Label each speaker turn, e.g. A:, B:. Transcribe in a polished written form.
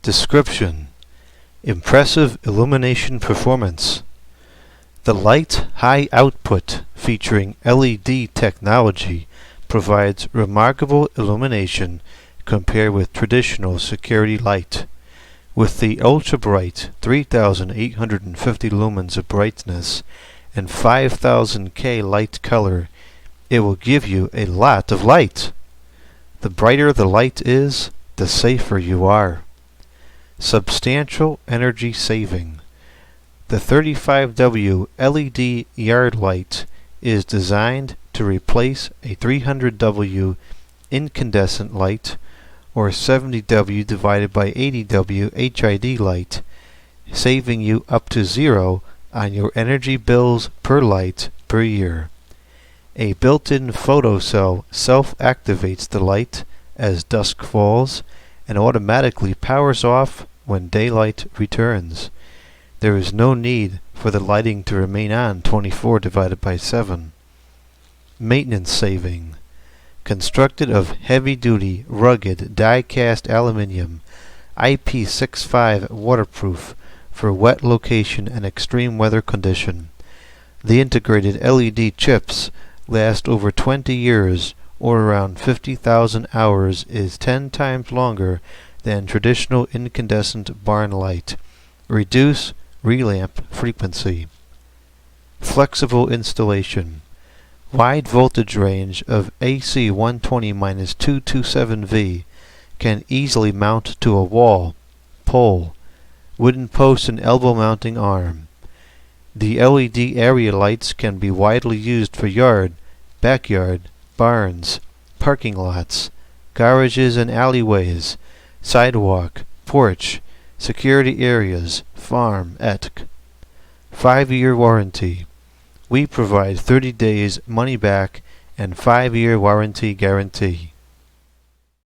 A: Description: impressive illumination performance. The light high output featuring LED technology provides remarkable illumination compared with traditional security light. With the ultra-bright 3,850 lumens of brightness and 5,000 K light color, it will give you a lot of light. The brighter the light is, the safer you are. Substantial energy saving. The 35W LED yard light is designed to replace a 300W incandescent light or 70W divided by 80W HID light, saving you up to zero on your energy bills per light per year. A built-in photocell self-activates the light as dusk falls and automatically powers off when daylight returns. There is no need for the lighting to remain on 24 divided by 7. Maintenance saving. Constructed of heavy-duty, rugged, die-cast aluminum, IP65 waterproof for wet location and extreme weather condition. The integrated LED chips last over 20 years or around 50,000 hours, is 10 times longer than traditional incandescent barn light. Reduce relamp frequency. Flexible installation. Wide voltage range of AC 120-227V can easily mount to a wall, pole, wooden post and elbow mounting arm. The LED area lights can be widely used for yard, backyard, barns, parking lots, garages and alleyways, sidewalk, porch, security areas, farm, etc. 5-year warranty. We provide 30 days money back and 5-year warranty guarantee.